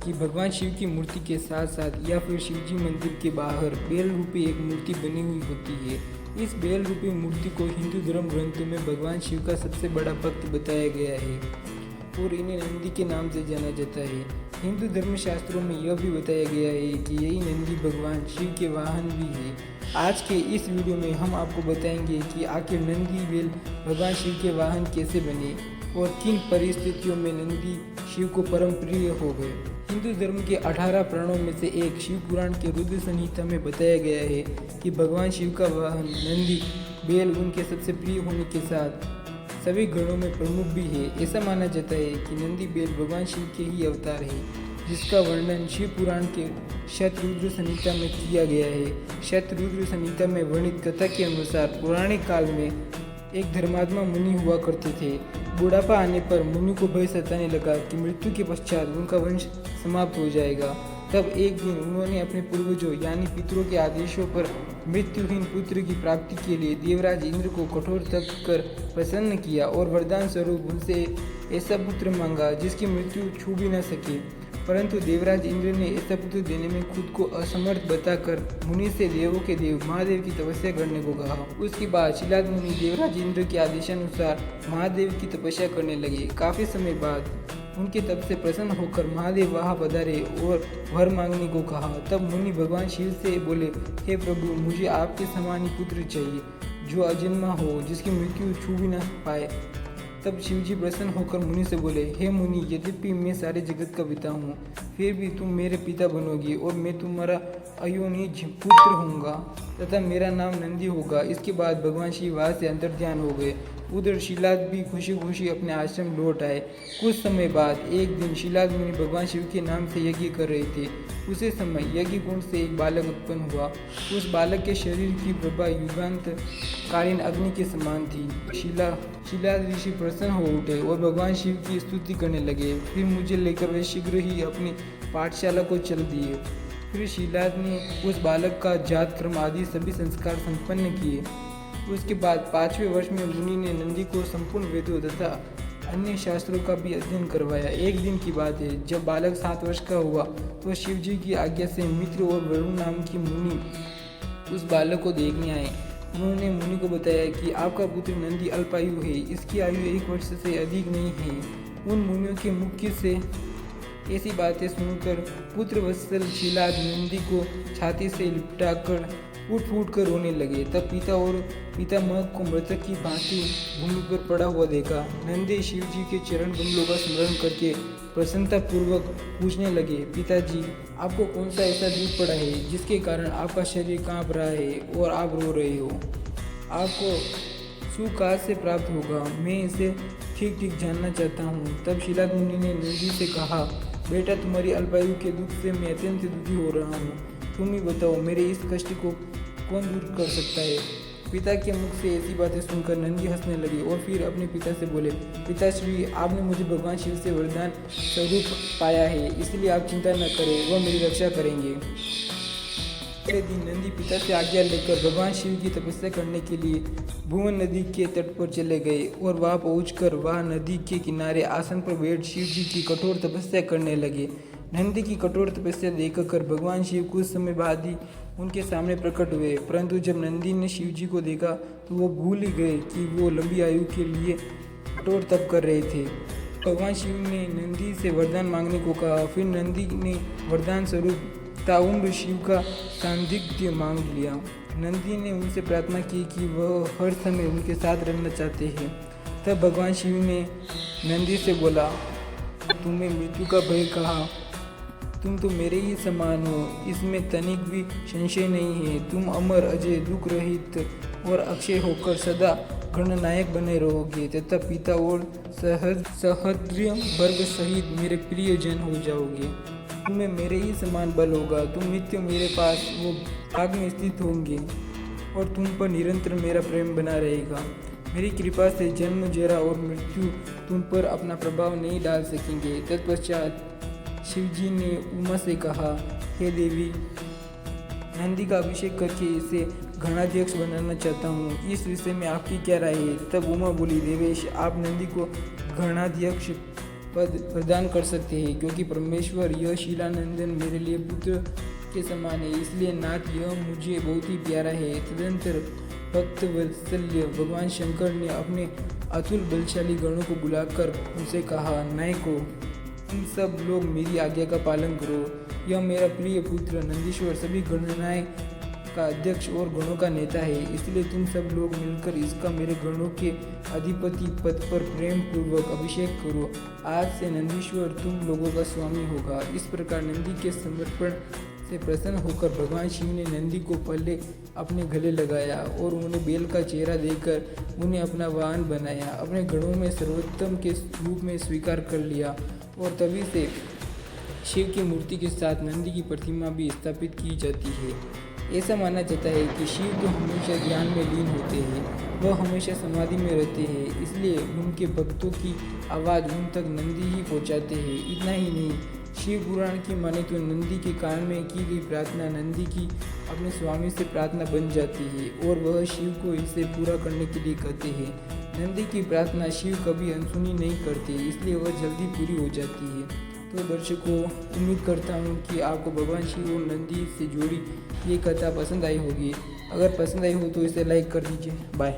कि भगवान शिव की मूर्ति के साथ साथ या फिर शिव जी मंदिर के बाहर बेल रूपी एक मूर्ति बनी हुई होती है। इस बेल रूपी मूर्ति को हिंदू धर्म ग्रंथों में भगवान शिव का सबसे बड़ा भक्त बताया गया है और इन्हें नंदी के नाम से जाना जाता है। हिंदू धर्म शास्त्रों में यह भी बताया गया है कि यही नंदी भगवान शिव के वाहन भी है। आज के इस वीडियो में हम आपको बताएंगे कि आखिर नंदी बेल भगवान शिव के वाहन कैसे बने और किन परिस्थितियों में नंदी शिव को परम प्रिय हो गए। हिंदू धर्म के 18 प्राणों में से एक शिव पुराण के रुद्र संहिता में बताया गया है कि भगवान शिव का वाहन नंदी बेल उनके सबसे प्रिय होने के साथ सभी गणों में प्रमुख भी है। ऐसा माना जाता है कि नंदी बेल भगवान शिव के ही अवतार है, जिसका वर्णन शिव पुराण के शतरुद्र संहिता में किया गया है। शतरुद्र संहिता में वर्णित कथा के अनुसार पौराणिक काल में एक धर्मात्मा मुनि हुआ करते थे। बुढ़ापा आने पर मुनि को भय सताने लगा कि मृत्यु के पश्चात उनका वंश समाप्त हो जाएगा। तब एक दिन उन्होंने अपने पूर्वजों यानी पितरों के आदेशों पर मृत्युहीन पुत्र की प्राप्ति के लिए देवराज इंद्र को कठोर तप कर प्रसन्न किया और वरदान स्वरूप उनसे ऐसा पुत्र मांगा जिसकी मृत्यु छू भी न सके। परंतु देवराज इंद्र ने ऐसा पुत्र देने में खुद को असमर्थ बताकर मुनि से देवों के देव महादेव की तपस्या करने को कहा। उसके बाद शिलाद मुनि देवराज इंद्र के आदेशानुसार महादेव की तपस्या करने लगे। काफी समय बाद उनके तप से प्रसन्न होकर महादेव वहां पधारे और वर मांगने को कहा। तब मुनि भगवान शिव से बोले, हे प्रभु, मुझे आपके समान ही पुत्र चाहिए जो अजन्मा हो, जिसकी मृत्यु छू भी न पाए। तब शिवजी प्रसन्न होकर मुनि से बोले, हे मुनि, यद्यपि मैं सारे जगत का पिता हूँ, फिर भी तुम मेरे पिता बनोगे और मैं तुम्हारा अयोनिज पुत्र होऊंगा तथा मेरा नाम नंदी होगा। इसके बाद भगवान शिव वहाँ से अंतर्ध्यान हो गए। उधर शिलाद भी खुशी खुशी अपने आश्रम लौट आए। कुछ समय बाद एक दिन शिलाद मुनि भगवान शिव के नाम से यज्ञ कर रहे थे। उसी समय यज्ञ कुंड से एक बालक उत्पन्न हुआ। उस बालक के शरीर की प्रभा युगांत कालीन अग्नि के समान थी। शिलाद ऋषि प्रसन्न हो उठे और भगवान शिव की स्तुति करने लगे। फिर मुझे लेकर वे शीघ्र ही अपनी पाठशाला को चल दिए। फिर शिलाद ने उस बालक का जात क्रम आदि सभी संस्कार संपन्न किए। उसके बाद 5वें वर्ष में मुनि ने नंदी को संपूर्ण वेदों तथा अन्य शास्त्रों का भी अध्ययन करवाया। एक दिन की बात है, जब बालक 7 वर्ष का हुआ तो शिव जी की आज्ञा से मित्र और वरुण नाम की मुनि उस बालक को देखने आए। उन्होंने मुनि को बताया कि आपका पुत्र नंदी अल्पायु है, इसकी आयु 1 वर्ष से अधिक नहीं है। उन मुनियों के मुख से ऐसी बातें सुनकर पुत्र वत्सल शिलाद नंदी को छाती से लिपटाकर फूट फूट कर रोने लगे। तब पिता और पितामह को मृतक की भांति भूमि पर पड़ा हुआ देखा। नंदी शिव जी के चरण कमलों का स्मरण करके प्रसन्नता पूर्वक पूछने लगे, पिताजी, आपको कौन सा ऐसा दुख पड़ा है जिसके कारण आपका शरीर कांप रहा है और आप रो रहे हो? आपको सुख कहाँ से प्राप्त होगा? मैं इसे ठीक ठीक जानना चाहता हूँ। तब शिलाद मुनि ने नंदी से कहा, बेटा, तुम्हारी अल्पायु के दुख से मैं अत्यंत दुखी हो रहा हूँ। तुम ही बताओ, मेरे इस कष्ट को कौन दूर कर सकता है? पिता के मुख से ऐसी बातें सुनकर नंदी हंसने लगे और फिर अपने पिता से बोले, पिताश्री, आपने मुझे भगवान शिव से वरदान स्वरूप पाया है, इसलिए आप चिंता न करें, वह मेरी रक्षा करेंगे। अगले दिन नंदी पिता से आज्ञा लेकर भगवान शिव की तपस्या करने के लिए भुवन नदी के तट पर चले गए और वहां पहुंचकर वह नदी के किनारे आसन पर बैठ शिव जी की कठोर तपस्या करने लगे। नंदी की कठोर तपस्या देखकर भगवान शिव कुछ समय बाद ही उनके सामने प्रकट हुए। परंतु जब नंदी ने शिव जी को देखा तो वो भूल ही गए कि वो लंबी आयु के लिए कठोर तप कर रहे थे। भगवान शिव ने नंदी से वरदान मांगने को कहा। फिर नंदी ने वरदान स्वरूप ताउम्र शिव का सान्निध्य मांग लिया। नंदी ने उनसे प्रार्थना की कि वह हर समय उनके साथ रहना चाहते हैं। तब भगवान शिव ने नंदी से बोला, तुम्हें मृत्यु का भय कहा? तुम तो मेरे ही समान हो, इसमें तनिक भी संशय नहीं है। तुम अमर, अजय, दुख रहित और अक्षय होकर सदा गणनायक बने रहोगे तथा पिता और सहद्र्य वर्ग सहित मेरे प्रिय जन हो जाओगे। तुम्हें मेरे ही समान बल होगा। तुम नित्य मेरे पास वो भाग में स्थित होंगे और तुम पर निरंतर मेरा प्रेम बना रहेगा। मेरी कृपा से जन्म, जरा और मृत्यु तुम पर अपना प्रभाव नहीं डाल सकेंगे। तत्पश्चात शिवजी ने उमा से कहा, हे देवी, नंदी का अभिषेक करके इसे गणाध्यक्ष बनाना चाहता हूँ, इस विषय में आपकी क्या राय है? तब उमा बोली, देवेश, आप नंदी को गणाध्यक्ष पद प्रदान कर सकते हैं, क्योंकि परमेश्वर यह शीलानंदन मेरे लिए पुत्र के समान है, इसलिए नाथ यह मुझे बहुत ही प्यारा है। तदंतर भक्त वत्सल्य भगवान शंकर ने अपने अतुल बलशाली गणों को बुलाकर उनसे कहा, नायको, तुम सब लोग मेरी आज्ञा का पालन करो। यह मेरा प्रिय पुत्र नंदीश्वर सभी गणनाएं का अध्यक्ष और गणों का नेता है, इसलिए तुम सब लोग मिलकर इसका मेरे गणों के अधिपति पद पर प्रेम पूर्वक अभिषेक करो। आज से नंदीश्वर तुम लोगों का स्वामी होगा। इस प्रकार नंदी के समर्पण से प्रसन्न होकर भगवान शिव ने नंदी को पहले अपने गले लगाया और उन्हें बेल का चेहरा देकर उन्हें अपना वाहन बनाया, अपने गणों में सर्वोत्तम के रूप में स्वीकार कर लिया और तभी से शिव की मूर्ति के साथ नंदी की प्रतिमा भी स्थापित की जाती है। ऐसा माना जाता है कि शिव तो हमेशा ज्ञान में लीन होते हैं, वह हमेशा समाधि में रहते हैं, इसलिए उनके भक्तों की आवाज़ उन तक नंदी ही पहुंचाते हैं। इतना ही नहीं, शिव पुराण की माने तो नंदी के कान में की गई प्रार्थना नंदी की अपने स्वामी से प्रार्थना बन जाती है और वह शिव को इसे पूरा करने के लिए कहते हैं। नंदी की प्रार्थना शिव कभी अनसुनी नहीं करते, इसलिए वह जल्दी पूरी हो जाती है। तो दर्शकों, उम्मीद करता हूँ कि आपको भगवान शिव और नंदी से जुड़ी ये कथा पसंद आई होगी। अगर पसंद आई हो तो इसे लाइक कर दीजिए। बाय।